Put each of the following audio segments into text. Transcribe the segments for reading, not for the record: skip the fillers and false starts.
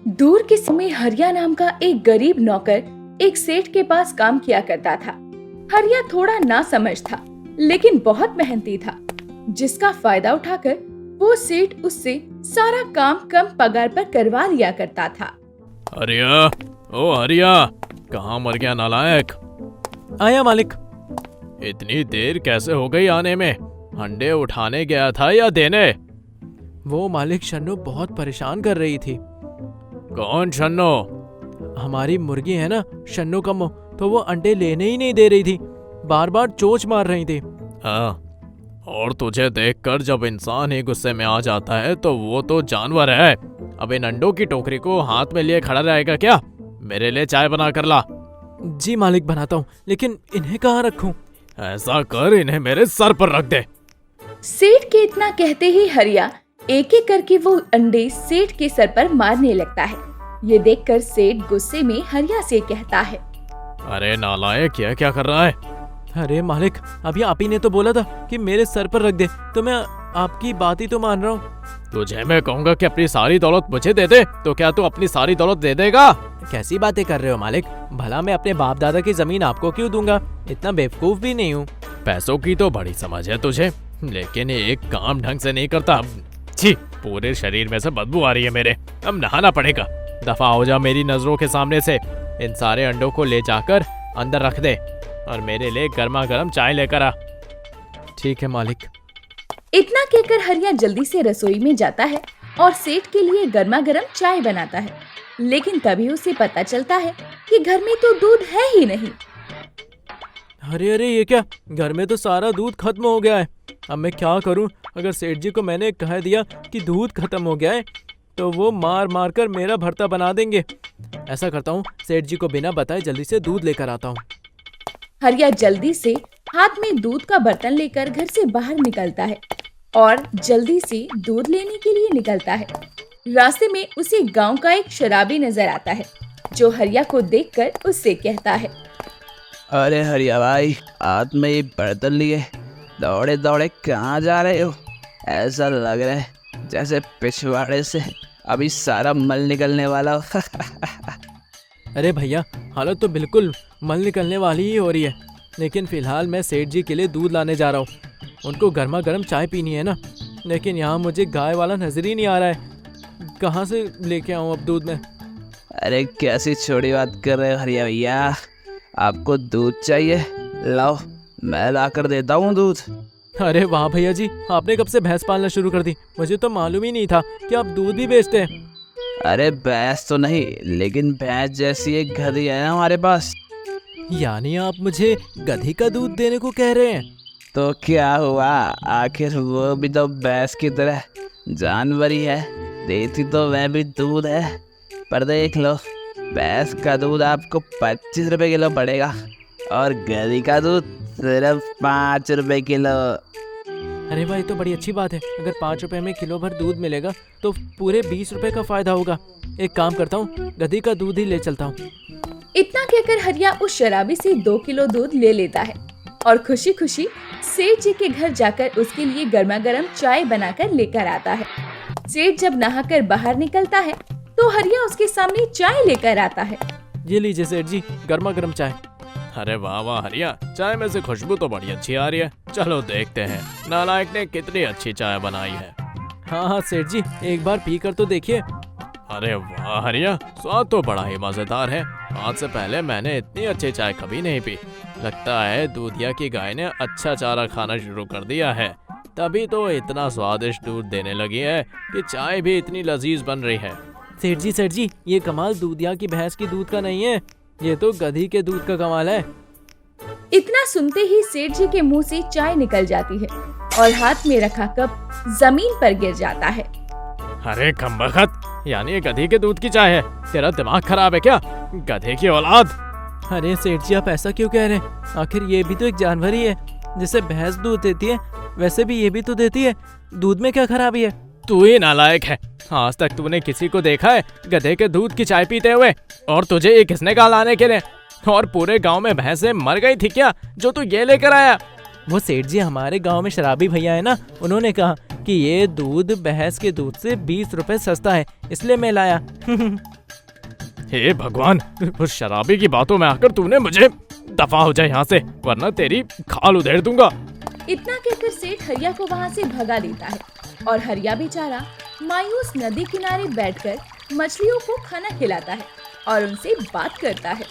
दूर के समय हरिया नाम का एक गरीब नौकर एक सेठ के पास काम किया करता था। हरिया थोड़ा नासमझ था, लेकिन बहुत मेहनती था, जिसका फायदा उठाकर वो सेठ उससे सारा काम कम पगार पर करवा लिया करता था। हरिया, ओ हरिया, कहाँ मर गया नालायक? आया मालिक। इतनी देर कैसे हो गई आने में? अंडे उठाने गया था या देने? वो मालिक शन्नू बहुत परेशान कर रही थी। कौन शन्नो? हमारी मुर्गी है ना शन्नू कम्मो, तो वो अंडे लेने ही नहीं दे रही थी, बार बार चोंच मार रही थी। हाँ, और तुझे देखकर जब इंसान ही गुस्से में आ जाता है तो वो तो जानवर है। अब इन अंडों की टोकरी को हाथ में लिए खड़ा रहेगा क्या? मेरे लिए चाय बना कर ला। जी मालिक, बनाता हूँ, लेकिन इन्हें कहाँ रखूं? ऐसा कर, इन्हें मेरे सर पर रख दे। सेठ के इतना कहते ही हरिया एक एक करके वो अंडे सेठ के सर पर मारने लगता है। ये देखकर सेठ गुस्से में हरिया से कहता है, अरे नालायक, यह क्या कर रहा है? अरे मालिक, अभी आप ही ने तो बोला था कि मेरे सर पर रख दे, तो मैं आपकी बात ही तो मान रहा हूँ। तुझे मैं कहूँगा कि अपनी सारी दौलत मुझे दे दे, तो क्या तू अपनी सारी दौलत दे देगा? कैसी बातें कर रहे हो मालिक? भला मैं अपने बाप दादा की जमीन आपको क्यों दूंगा? इतना बेवकूफ भी नहीं हूँ। पैसों की तो बड़ी समझ है तुझे, लेकिन एक काम ढंग से नहीं करता। छी, पूरे शरीर में से बदबू आ रही है मेरे। अब नहाना पड़ेगा। दफा हो जा मेरी नजरों के सामने से। इन सारे अंडों को ले जाकर अंदर रख दे और मेरे लिए गर्मा गर्म चाय लेकर आ। ठीक है मालिक। इतना कहकर हरिया जल्दी से रसोई में जाता है और सेठ के लिए गर्मा गर्म चाय बनाता है। लेकिन तभी उसे पता चलता है कि घर में तो दूध है ही नहीं। अरे अरे, ये क्या? घर में तो सारा दूध खत्म हो गया है। अब मैं क्या करूं? अगर सेठ जी को मैंने कह दिया कि दूध खत्म हो गया है तो वो मार मार कर मेरा भरता बना देंगे। ऐसा करता हूँ, सेठ जी को बिना बताए जल्दी से दूध लेकर आता हूँ। हरिया जल्दी से हाथ में दूध का बर्तन लेकर घर से बाहर निकलता है और जल्दी से दूध लेने के लिए निकलता है। रास्ते में उसे गांव का एक शराबी नजर आता है, जो हरिया को देखकर उससे कहता है, अरे हरिया भाई, हाथ में ये बर्तन लिए दौड़े दौड़े कहाँ जा रहे हो? ऐसा लग रहा है जैसे पिछवाड़े से अभी सारा मल निकलने वाला हो। अरे भैया, हालत तो बिल्कुल मल निकलने वाली ही हो रही है, लेकिन फिलहाल मैं सेठ जी के लिए दूध लाने जा रहा हूँ। उनको गर्मा गर्म चाय पीनी है ना, लेकिन यहाँ मुझे गाय वाला नजर ही नहीं आ रहा है। कहाँ से लेके आऊँ अब दूध में? अरे कैसी छोटी बात कर रहे हो हरिया भैया, आपको दूध चाहिए? लाओ, मैं ला कर देता हूँ दूध। अरे वाह भैया जी, आपने कब से भैंस पालना शुरू कर दी? मुझे तो मालूम ही नहीं था कि आप दूध भी बेचते हैं। अरे भैंस तो नहीं, लेकिन भैंस जैसी एक गधी है ना हमारे पास। यानी आप मुझे गधी का दूध देने को कह रहे हैं? तो क्या हुआ, आखिर वो भी तो भैंस की तरह जानवर ही है, देती तो वह भी दूध है। पर देख लो, भैंस का दूध आपको 25 रुपए किलो पड़ेगा और गधी का दूध सिर्फ 5 रुपए किलो। अरे भाई, तो बड़ी अच्छी बात है। अगर 5 रुपए में किलो भर दूध मिलेगा तो पूरे 20 रुपए का फायदा होगा। एक काम करता हूँ, गधी का दूध ही ले चलता हूँ। इतना कहकर हरिया उस शराबी से 2 किलो दूध ले लेता है और खुशी खुशी सेठ जी के घर जाकर उसके लिए गर्मा गर्म चाय बनाकर लेकर आता है। सेठ जब नहाकर बाहर निकलता है तो हरिया उसके सामने चाय लेकर आता है। ये लीजिए सेठ जी, गर्मा गर्म चाय। अरे वाह वाह हरिया, चाय में से खुशबू तो बड़ी अच्छी आ रही है। चलो देखते हैं नालायक ने कितनी अच्छी चाय बनाई है। हाँ हाँ सेठ जी, एक बार पी कर तो देखिए। अरे वाह हरिया, स्वाद तो बड़ा ही मजेदार है। आज से पहले मैंने इतनी अच्छी चाय कभी नहीं पी। लगता है दूधिया की गाय ने अच्छा चारा खाना शुरू कर दिया है, तभी तो इतना स्वादिष्ट दूध देने लगी है कि चाय भी इतनी लजीज बन रही है। सेठ जी, ये कमाल दूधिया की भैंस की दूध का नहीं है, ये तो गधी के दूध का कमाल है। इतना सुनते ही सेठ जी के मुंह से चाय निकल जाती है और हाथ में रखा कप जमीन पर गिर जाता है। अरे कमबख्त, यानी ये गधी के दूध की चाय है? तेरा दिमाग खराब है क्या, गधे की औलाद? अरे सेठ जी, आप ऐसा क्यों कह रहे हैं? आखिर ये भी तो एक जानवर ही है। जैसे भैंस दूध देती है, वैसे भी ये भी तो देती है। दूध में क्या खराबी है? तू ही नालायक है। आज तक तूने किसी को देखा है गधे के दूध की चाय पीते हुए? और तुझे ये किसने कहा लाने के लिए? और पूरे गांव में भैंसें मर गई थी क्या जो तू ये लेकर आया? वो सेठ जी हमारे गांव में शराबी भैया है ना, उन्होंने कहा कि ये दूध भैंस के दूध से 20 रुपए सस्ता है, इसलिए मैं लाया। हे भगवान, उस शराबी की बातों में आकर तूने मुझे दफा हो जाए यहाँ से, वरना तेरी खाल उधेड़ दूंगा। इतना कहकर सेठ हरिया को वहाँ से भगा देता है और हरिया बेचारा मायूस नदी किनारे बैठकर मछलियों को खाना खिलाता है और उनसे बात करता है।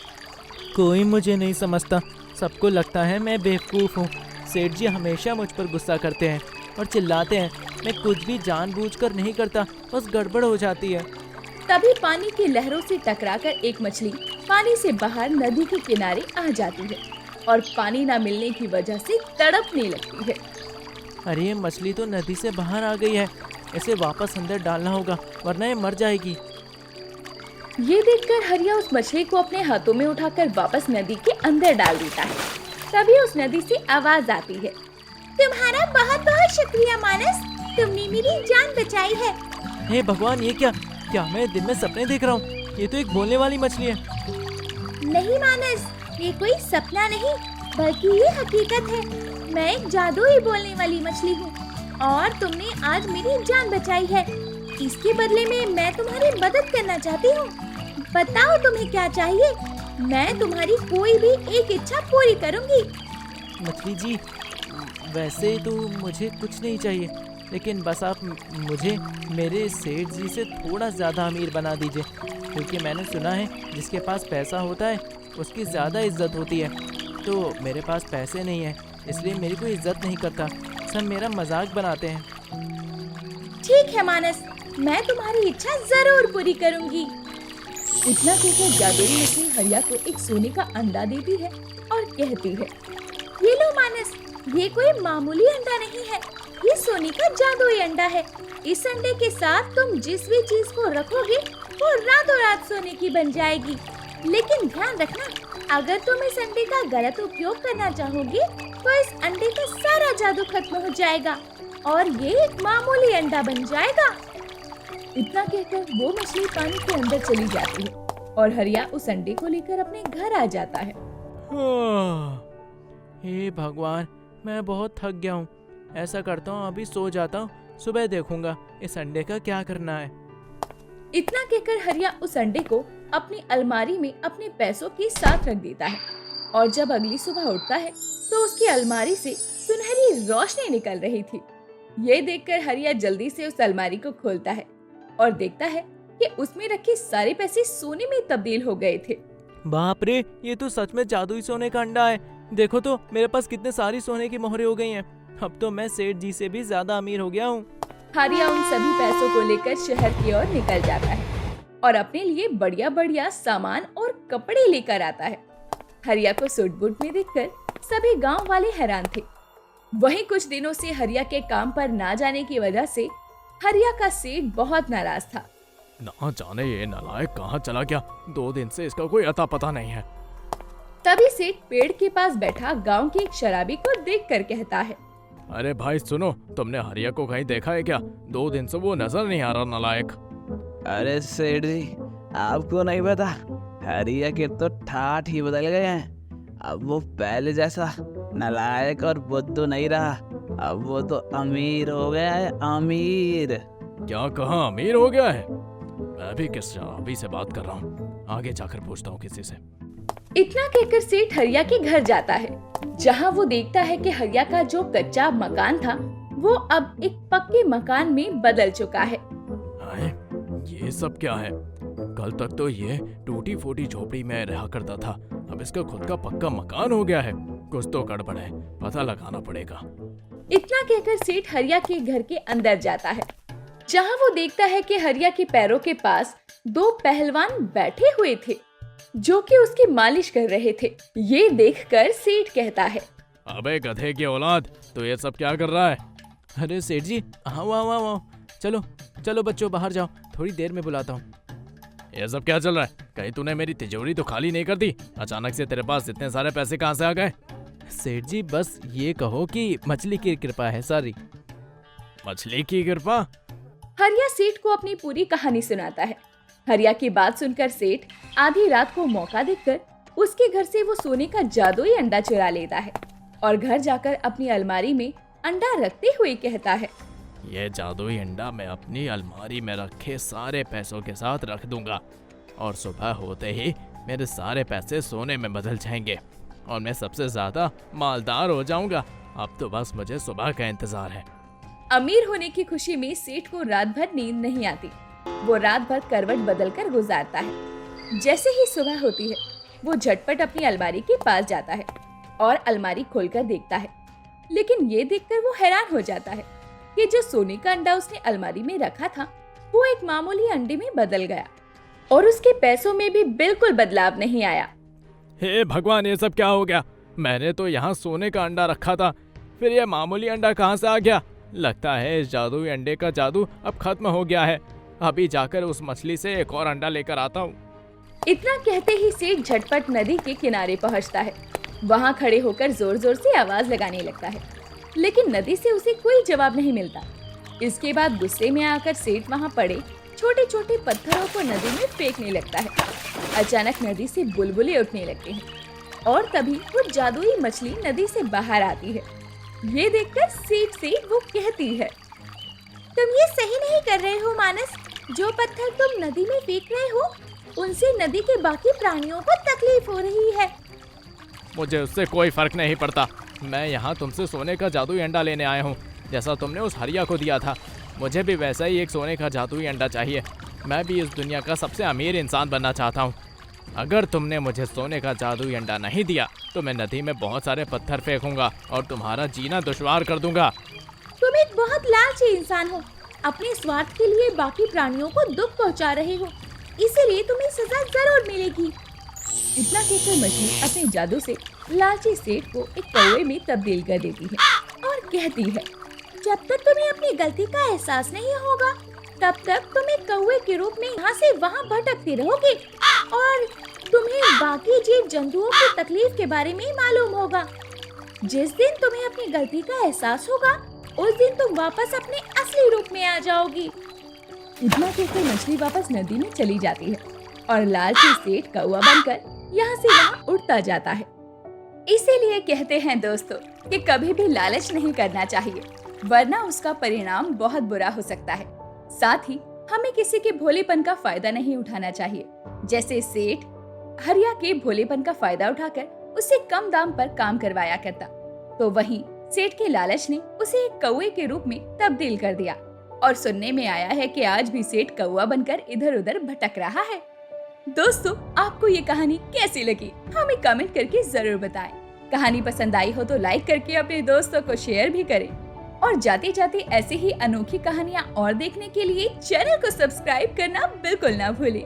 कोई मुझे नहीं समझता, सबको लगता है मैं बेवकूफ़ हूँ। सेठ जी हमेशा मुझ पर गुस्सा करते हैं और चिल्लाते हैं। मैं कुछ भी जानबूझकर नहीं करता, बस गड़बड़ हो जाती है। तभी पानी की लहरों से टकराकर एक मछली पानी से बाहर नदी के किनारे आ जाती है और पानी न मिलने की वजह से तड़पने लगती है। अरे ये मछली तो नदी से बाहर आ गई है, इसे वापस अंदर डालना होगा वरना ये मर जाएगी। ये देखकर हरिया उस मछली को अपने हाथों में उठाकर वापस नदी के अंदर डाल देता है। तभी उस नदी से आवाज आती है, तुम्हारा बहुत बहुत शुक्रिया मानस, तुमने मेरी जान बचाई है। हे भगवान, ये क्या मैं दिन में सपने देख रहा हूँ? ये तो एक बोलने वाली मछली है। नहीं मानस, ये कोई सपना नहीं बल्कि ये हकीकत है। मैं एक जादुई बोलने वाली मछली हूँ और तुमने आज मेरी जान बचाई है। इसके बदले में मैं तुम्हारी मदद करना चाहती हूँ। बताओ तुम्हें क्या चाहिए, मैं तुम्हारी कोई भी एक इच्छा पूरी करूँगी। मछली जी, वैसे तो मुझे कुछ नहीं चाहिए, लेकिन बस आप मुझे मेरे सेठ जी से थोड़ा ज़्यादा अमीर बना दीजिए, क्योंकि मैंने सुना है जिसके पास पैसा होता है उसकी ज़्यादा इज्जत होती है। तो मेरे पास पैसे नहीं है, इसलिए मेरी कोई इज्जत नहीं करता, सब मेरा मजाक बनाते हैं। ठीक है मानस, मैं तुम्हारी इच्छा जरूर पूरी करूँगी। इतना कहकर जादुई मछली हरिया को एक सोने का अंडा देती है और कहती है, ये लो मानस, ये कोई मामूली अंडा नहीं है, ये सोने का जादुई अंडा है। इस अंडे के साथ तुम जिस भी चीज को रखोगे वो रातों रात सोने की बन जाएगी। लेकिन ध्यान रखना, अगर तुम इस अंडे का गलत उपयोग करना चाहोगे तो इस अंडे का सारा जादू खत्म हो जाएगा और ये एक मामूली अंडा बन जाएगा। इतना कहकर वो मछली पानी के अंदर चली जाती है और हरिया उस अंडे को लेकर अपने घर आ जाता है। हे भगवान, मैं बहुत थक गया हूँ। ऐसा करता हूँ अभी सो जाता हूँ, सुबह देखूंगा इस अंडे का क्या करना है। इतना कहकर हरिया उस अंडे को अपनी अलमारी में अपने पैसों के साथ रख देता है और जब अगली सुबह उठता है तो उसकी अलमारी से सुनहरी रोशनी निकल रही थी। ये देखकर हरिया जल्दी से उस अलमारी को खोलता है और देखता है कि उसमें रखे सारे पैसे सोने में तब्दील हो गए थे। बाप रे, ये तो सच में जादुई सोने का अंडा है। देखो तो मेरे पास कितने सारी सोने की मोहरें हो गई हैं। अब तो मैं सेठ जी से भी ज्यादा अमीर हो गया हूँ। हरिया उन सभी पैसों को लेकर शहर की ओर निकल जाता है और अपने लिए बढ़िया बढ़िया सामान और कपड़े लेकर आता है। हरिया को सूट बूट में देखकर सभी गांव वाले हैरान थे। वहीं कुछ दिनों से हरिया के काम पर ना जाने की वजह से हरिया का सेठ बहुत नाराज था। ना जाने ये नालायक कहाँ चला गया, 2 दिन से इसका कोई अता पता नहीं है। तभी सेठ पेड़ के पास बैठा गांव के एक शराबी को देखकर कहता है, अरे भाई सुनो, तुमने हरिया को कहीं देखा है क्या? 2 दिन से वो नजर नहीं आ रहा नालायक। अरे सेठ जी, आपको नहीं पता, हरिया के तो ठाठ ही बदल गए हैं। अब वो पहले जैसा नालायक और बुद्धू नहीं रहा, अब वो तो अमीर हो गया है, अमीर। क्या कहा अमीर हो गया है? मैं भी किस शराबी से बात कर रहा हूँ, आगे जाकर पूछता हूँ किसी से। इतना कहकर सेठ हरिया के घर जाता है, जहाँ वो देखता है कि हरिया का जो कच्चा मकान था वो अब एक पक्के मकान में बदल चुका है। हाय, ये सब क्या है? कल तक तो ये टूटी फूटी झोपड़ी में रहा करता था, अब इसका खुद का पक्का मकान हो गया है। कुछ तो गड़बड़ है, पता लगाना पड़ेगा। इतना कहकर सेठ हरिया के घर के अंदर जाता है, जहाँ वो देखता है कि हरिया के पैरों के पास 2 पहलवान बैठे हुए थे जो कि उसकी मालिश कर रहे थे। ये देखकर सेठ कहता है, अबे गधे की औलाद, तो ये सब क्या कर रहा है? अरे सेठ जी, आओ आओ आओ आओ, चलो चलो बच्चों, बाहर जाओ, थोड़ी देर में बुलाता हूँ। ये सब क्या चल रहा है? कहीं तूने मेरी तिजोरी तो खाली नहीं कर दी? अचानक से तेरे पास इतने सारे पैसे कहाँ से आ गए? सेठ जी, बस ये कहो कि मछली की कृपा है सारी। मछली की कृपा? हरिया सेठ को अपनी पूरी कहानी सुनाता है। हरिया की बात सुनकर सेठ आधी रात को मौका देखकर उसके घर से वो सोने का जादुई अंडा चुरा लेता है और घर जाकर अपनी अलमारी में अंडा रखते हुए कहता है, ये जादुई अंडा मैं अपनी अलमारी में रखे सारे पैसों के साथ रख दूंगा और सुबह होते ही मेरे सारे पैसे सोने में बदल जाएंगे और मैं सबसे ज्यादा मालदार हो जाऊंगा। अब तो बस मुझे सुबह का इंतजार है। अमीर होने की खुशी में सेठ को रात भर नींद नहीं आती। वो रात भर करवट बदलकर गुजारता है। जैसे ही सुबह होती है वो झटपट अपनी अलमारी के पास जाता है और अलमारी खोलकर देखता है। लेकिन ये देखकर वो हैरान हो जाता है कि जो सोने का अंडा उसने अलमारी में रखा था वो एक मामूली अंडे में बदल गया और उसके पैसों में भी बिल्कुल बदलाव नहीं आया। हे भगवान, ये सब क्या हो गया? मैंने तो यहाँ सोने का अंडा रखा था, फिर ये मामूली अंडा कहाँ से आ गया? लगता है इस जादुई अंडे का जादू अब खत्म हो गया है। अभी जाकर उस मछली से एक और अंडा लेकर आता हूँ। इतना कहते ही सेठ झटपट नदी के किनारे पहुंचता है। वहां खड़े होकर जोर जोर से आवाज लगाने लगता है, लेकिन नदी से उसे कोई जवाब नहीं मिलता। इसके बाद गुस्से में आकर सेठ वहां पड़े छोटे छोटे पत्थरों को नदी में फेंकने लगता है। अचानक नदी से बुलबुले उठने लगते हैं और तभी वो जादुई मछली नदी से बाहर आती है। ये देखकर सेठ से वो कहती है, तुम ये सही नहीं कर रहे हो मानस। जो पत्थर तुम नदी में फेंक रहे हो उनसे नदी के बाकी प्राणियों को तकलीफ हो रही है। मुझे उससे कोई फर्क नहीं पड़ता। मैं यहाँ तुमसे सोने का जादुई अंडा लेने आया हूँ, जैसा तुमने उस हरिया को दिया था। मुझे भी वैसा ही एक सोने का जादुई अंडा चाहिए। मैं भी इस दुनिया का सबसे अमीर इंसान बनना चाहता हूँ। अगर तुमने मुझे सोने का जादुई अंडा नहीं दिया तो मैं नदी में बहुत सारे पत्थर फेंकूंगा और तुम्हारा जीना दुश्वार कर दूंगा। तुम एक बहुत लालची इंसान हो। अपने स्वार्थ के लिए बाकी प्राणियों को दुख पहुंचा रहे हो, इसीलिए तुम्हें सजा जरूर मिलेगी। इतना कहकर मछली अपने जादू से लालची सेठ को एक कौवे में तब्दील कर देती है और कहती है, जब तक तुम्हें अपनी गलती का एहसास नहीं होगा तब तक तुम एक कौवे के रूप में यहाँ से वहाँ भटकते रहोगे और तुम्हें बाकी जीव जंतुओं की तकलीफ के बारे में मालूम होगा। जिस दिन तुम्हें अपनी गलती का एहसास होगा उस दिन तुम वापस अपने असली रूप में आ जाओगी। इतना कहकर मछली वापस नदी में चली जाती है और लालची सेठ कौवा बनकर यहाँ से वहाँ उड़ता जाता है। इसीलिए कहते हैं दोस्तों कि कभी भी लालच नहीं करना चाहिए, वरना उसका परिणाम बहुत बुरा हो सकता है। साथ ही हमें किसी के भोलेपन का फायदा नहीं उठाना चाहिए। जैसे सेठ हरिया के भोलेपन का फायदा उठाकर उससे कम दाम पर काम करवाया करता, तो वहीं सेठ के लालच ने उसे एक कौवे के रूप में तब्दील कर दिया और सुनने में आया है कि आज भी सेठ कौवा बनकर इधर उधर भटक रहा है। दोस्तों, आपको ये कहानी कैसी लगी हमें कमेंट करके जरूर बताएं। कहानी पसंद आई हो तो लाइक करके अपने दोस्तों को शेयर भी करें और जाते जाते ऐसे ही अनोखी कहानियाँ और देखने के लिए चैनल को सब्सक्राइब करना बिल्कुल ना भूलें।